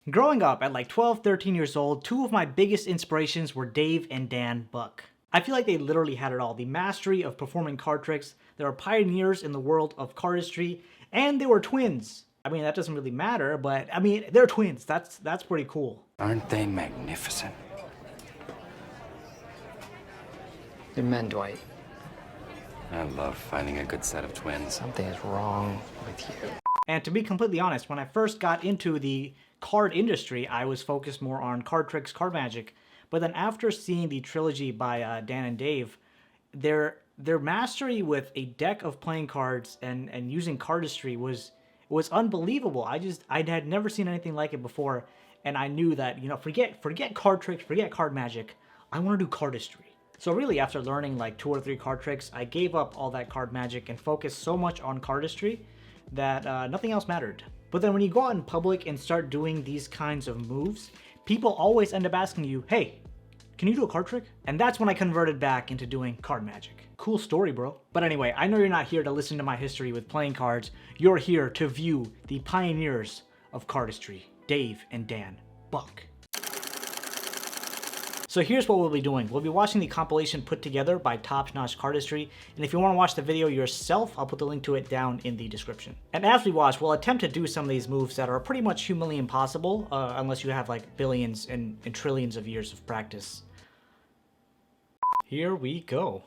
Growing up at like 12, 13 years old, two of my biggest inspirations were Dave and Dan Buck. I feel like they literally had it all. The mastery of performing card tricks, they were pioneers in the world of cardistry, and they were twins. I mean, that doesn't really matter, but I mean, they're twins. That's pretty cool. Aren't they magnificent? They're men, Dwight. I love finding a good set of twins. Something is wrong with you. And to be completely honest, when I first got into the card industry, I was focused more on card tricks, card magic. But then after seeing the trilogy by Dan and Dave, their mastery with a deck of playing cards and using cardistry was unbelievable. I had never seen anything like it before, and I knew that, you know, forget card tricks, forget card magic. I want to do cardistry. So really, after learning like 2 or 3 card tricks, I gave up all that card magic and focused so much on cardistry that nothing else mattered. But then when you go out in public and start doing these kinds of moves, people always end up asking you, hey, can you do a card trick? And that's when I converted back into doing card magic. Cool story, bro. But anyway, I know you're not here to listen to my history with playing cards. You're here to view the pioneers of cardistry, Dave and Dan Buck. So here's what we'll be doing. We'll be watching the compilation put together by Top Notch Cardistry, and if you want to watch the video yourself, I'll put the link to it down in the description. And as we watch, we'll attempt to do some of these moves that are pretty much humanly impossible, unless you have like billions and trillions of years of practice. Here we go.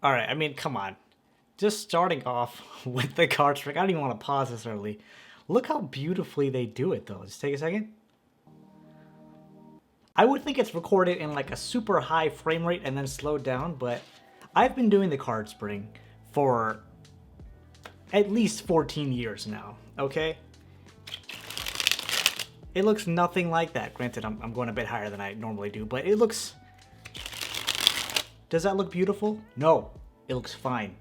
Alright, I mean, come on. Just starting off with the card trick. I don't even want to pause this early. Look how beautifully they do it, though. Just take a second. I would think it's recorded in like a super high frame rate and then slowed down, but I've been doing the card spring for at least 14 years now, okay? It looks nothing like that. Granted, I'm going a bit higher than I normally do, but it looks... Does that look beautiful? No, it looks fine.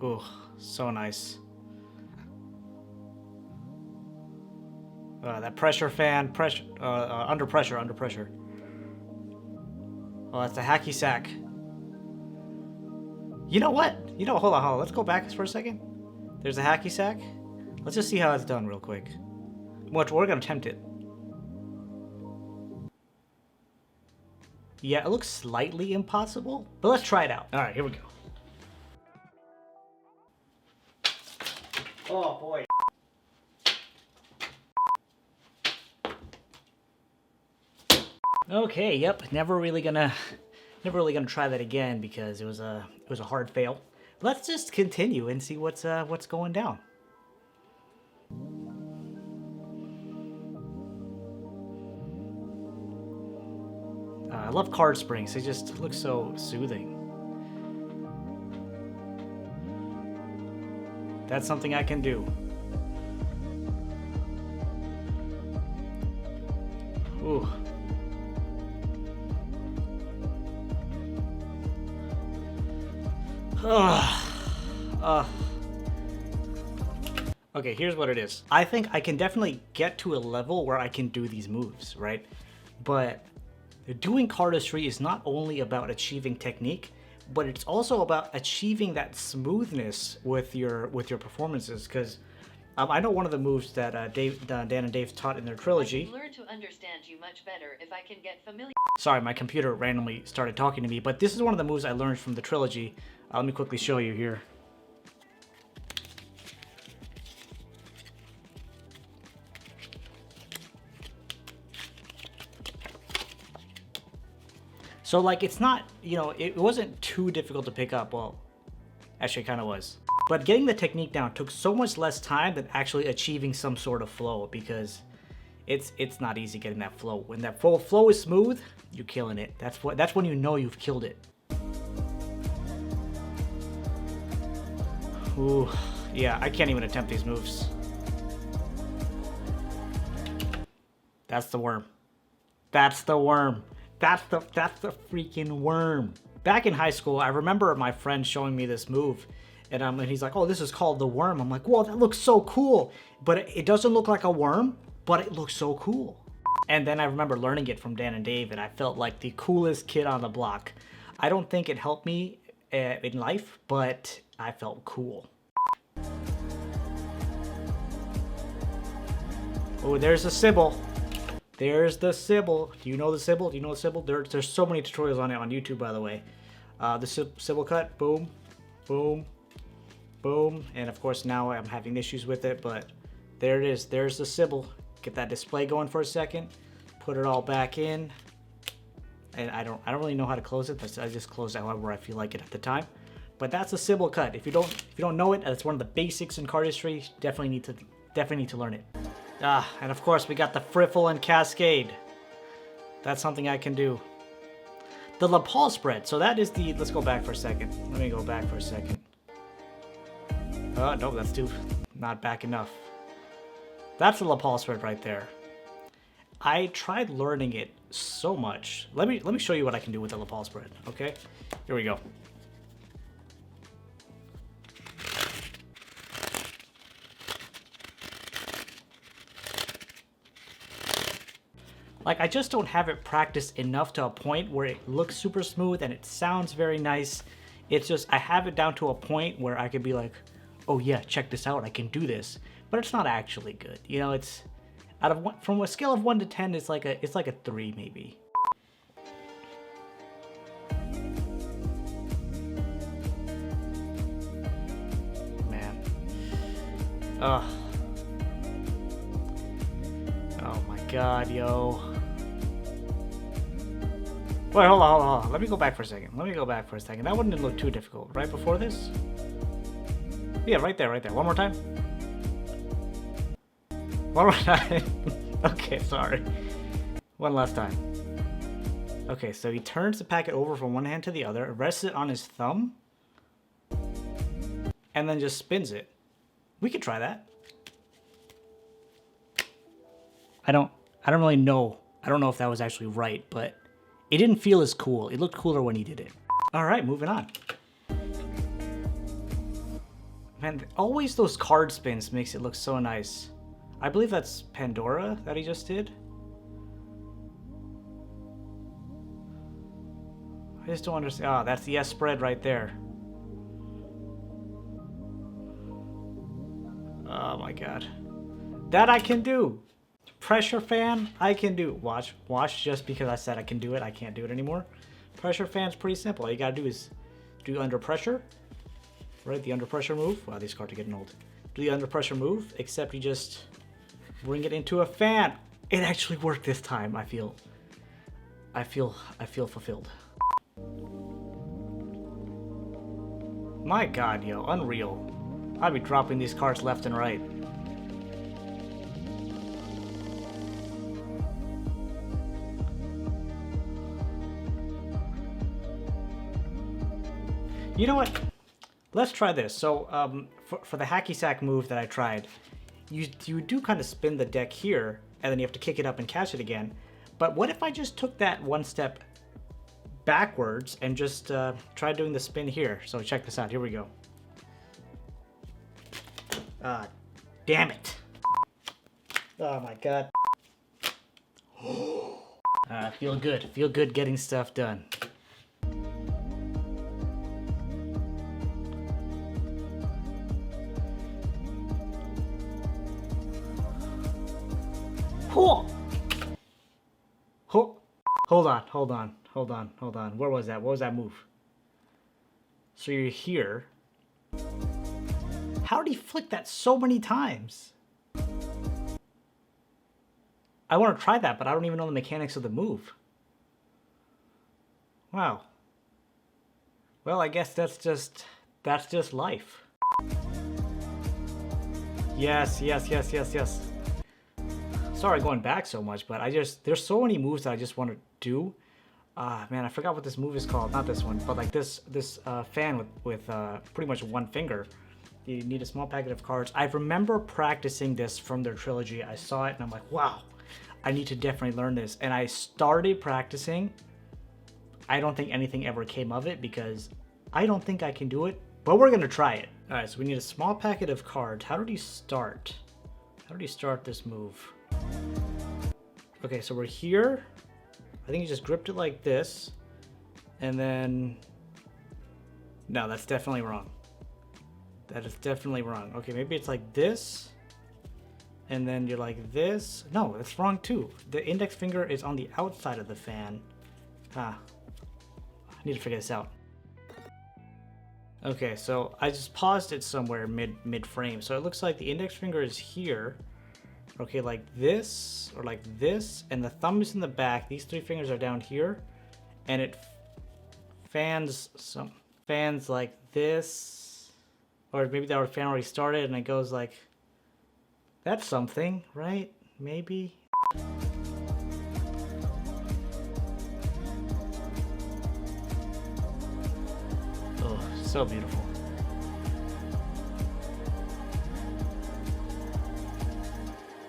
Ooh, so nice. That pressure fan, under pressure. Oh, that's a hacky sack. You know what? Hold on. Let's go back for a second. There's a hacky sack. Let's just see how it's done real quick. We're gonna attempt it. Yeah, it looks slightly impossible, but let's try it out. All right, here we go. Oh boy. Okay, yep, never really gonna try that again because it was a hard fail. Let's just continue and see what's going down. I love card springs. They just look so soothing. That's something I can do. Ooh. Okay, here's what it is. I think I can definitely get to a level where I can do these moves, right? But doing cardistry is not only about achieving technique, but it's also about achieving that smoothness with your performances. Because I know one of the moves that Dan and Dave taught in their trilogy. I can learn to understand you much better if I can get familiar. Sorry, my computer randomly started talking to me, but this is one of the moves I learned from the trilogy. Let me quickly show you here. So like, it's not, it wasn't too difficult to pick up. Well, actually it kind of was. But getting the technique down took so much less time than actually achieving some sort of flow, because it's not easy getting that flow. When that flow is smooth, you're killing it. That's when you know you've killed it. Ooh, yeah, I can't even attempt these moves. That's the worm. That's the worm. That's the freaking worm. Back in high school, I remember my friend showing me this move, and he's like, "Oh, this is called the worm." I'm like, "Whoa, that looks so cool!" But it doesn't look like a worm, but it looks so cool. And then I remember learning it from Dan and Dave, and I felt like the coolest kid on the block. I don't think it helped me in life, but I felt cool. Oh, there's the Sybil. There's the Sybil. Do you know the Sybil? Do you know the Sybil? There's so many tutorials on it on YouTube, by the way. The Sybil cut. Boom. Boom. Boom. And of course now I'm having issues with it, but there it is. There's the Sybil. Get that display going for a second. Put it all back in. And I don't really know how to close it. I just close it however I feel like it at the time. But that's a Sybil cut. If you don't know it, it's one of the basics in cardistry. Definitely need to learn it. And of course we got the Friffle and Cascade. That's something I can do. The lapel spread. So that is the. Let's go back for a second. Let me go back for a second. No, that's not back enough. That's the lapel spread right there. I tried learning it so much. Let me show you what I can do with the lapel spread. Okay, here we go. Like, I just don't have it practiced enough to a point where it looks super smooth and it sounds very nice. It's just, I have it down to a point where I could be like, oh yeah, check this out, I can do this. But it's not actually good. You know, it's, from a scale of 1 to 10, it's like a 3 maybe. Man. Oh my god, yo. Wait, hold on. Let me go back for a second. That wouldn't look too difficult. Right before this? Yeah, right there. One more time. Okay, sorry. One last time. Okay, so he turns the packet over from one hand to the other, rests it on his thumb, and then just spins it. We could try that. I don't really know. I don't know if that was actually right, but it didn't feel as cool. It looked cooler when he did it. All right, moving on. Man, always those card spins makes it look so nice. I believe that's Pandora that he just did. I just don't understand. Oh, that's the S spread right there. Oh my god. That I can do. Pressure fan, I can do. Watch, just because I said I can do it, I can't do it anymore. Pressure fan's pretty simple. All you gotta do is do under pressure. Right, the under pressure move. Wow, these cards are getting old. Do the under pressure move, except you just bring it into a fan. It actually worked this time, I feel fulfilled. My god, yo, unreal. I'd be dropping these cards left and right. You know what? Let's try this. So for the hacky sack move that I tried, you do kind of spin the deck here, and then you have to kick it up and catch it again. But what if I just took that one step backwards and just tried doing the spin here? So check this out. Here we go. Damn it. Oh my god. Feel good. Feel good getting stuff done. Hold on. Where was that? What was that move? So you're here. How did he flick that so many times? I want to try that, but I don't even know the mechanics of the move. Wow. Well, I guess that's just life. Yes. Sorry going back so much, but there's so many moves that I just want to do. Man, I forgot what this move is called. Not this one, but like this fan with pretty much one finger. You need a small packet of cards. I remember practicing this from their trilogy. I saw it and I'm like, wow, I need to definitely learn this. And I started practicing. I don't think anything ever came of it because I don't think I can do it, but we're gonna try it. All right, so we need a small packet of cards. How did he start? How did he start this move? Okay, so we're here. I think he just gripped it like this. And then... No, that's definitely wrong. That is definitely wrong. Okay, maybe it's like this. And then you're like this. No, that's wrong too. The index finger is on the outside of the fan. I need to figure this out. Okay, so I just paused it somewhere mid frame. So it looks like the index finger is here. Okay, like this or like this, and the thumb is in the back. These three fingers are down here, and it fans like this, or maybe that fan already started, and it goes like that's something, right? Maybe. Oh, so beautiful.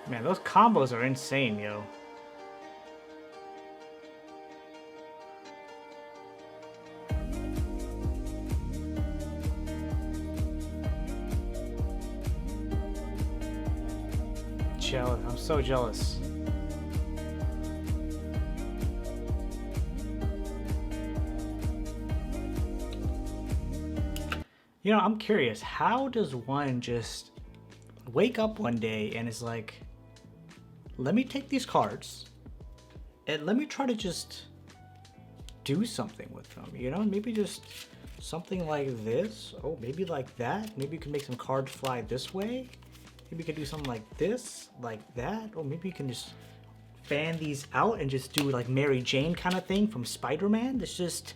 Man, those combos are insane, yo. Jealous. I'm so jealous. You know, I'm curious, how does one just wake up one day and is like, let me take these cards and let me try to just do something with them, you know? Maybe just something like this. Oh, maybe like that. Maybe you can make some cards fly this way. Maybe you could do something like this, like that. Or maybe you can just fan these out and just do like Mary Jane kind of thing from Spider-Man. It's just,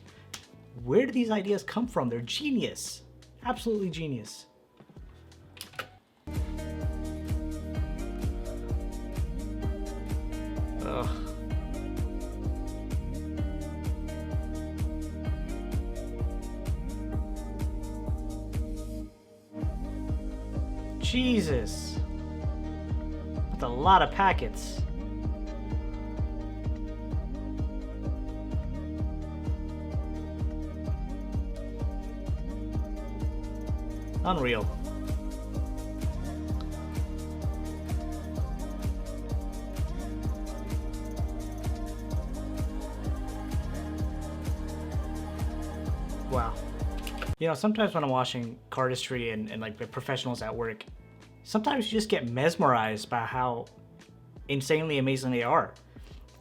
where do these ideas come from? They're genius. Absolutely genius. Ugh. Jesus. That's a lot of packets. Unreal. Wow. You know, sometimes when I'm watching Cardistry and like the professionals at work, sometimes you just get mesmerized by how insanely amazing they are.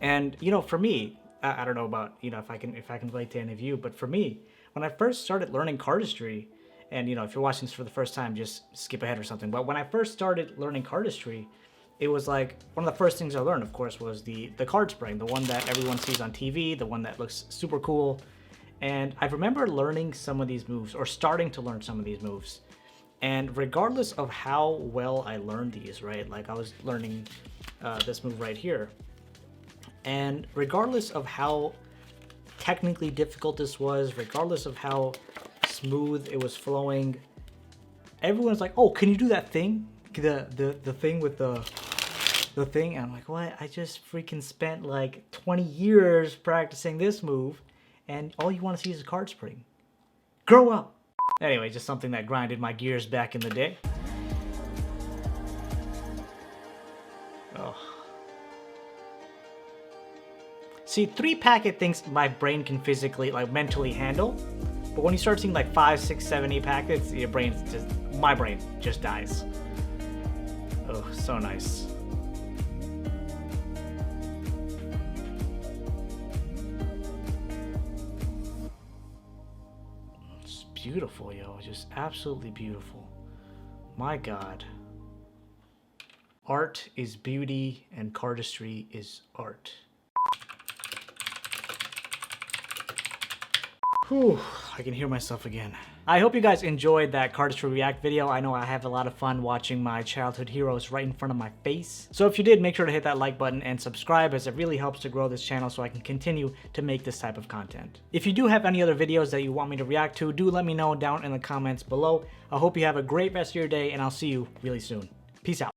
And you know, for me, I don't know about, you know, if I can relate to any of you, but for me, when I first started learning Cardistry, and you know, if you're watching this for the first time, just skip ahead or something. But when I first started learning Cardistry, it was like one of the first things I learned, of course, was the card spring, the one that everyone sees on TV, the one that looks super cool. And I remember learning some of these moves, or starting to learn some of these moves. And regardless of how well I learned these, right? Like I was learning this move right here. And regardless of how technically difficult this was, regardless of how smooth it was flowing, everyone's like, oh, can you do that thing? The thing with the thing? And I'm like, what? I just freaking spent like 20 years practicing this move, and all you want to see is a card spring. Grow up. Anyway, just something that grinded my gears back in the day. Oh. See, 3-packet things my brain can physically, like mentally handle. But when you start seeing like 5, 6, 7, 8 packets, your brain's just, my brain just dies. Oh, so nice. It's beautiful, yo. Just absolutely beautiful. My God. Art is beauty and cardistry is art. Whew, I can hear myself again. I hope you guys enjoyed that Cardistry React video. I know I have a lot of fun watching my childhood heroes right in front of my face. So if you did, make sure to hit that like button and subscribe, as it really helps to grow this channel so I can continue to make this type of content. If you do have any other videos that you want me to react to, do let me know down in the comments below. I hope you have a great rest of your day, and I'll see you really soon. Peace out.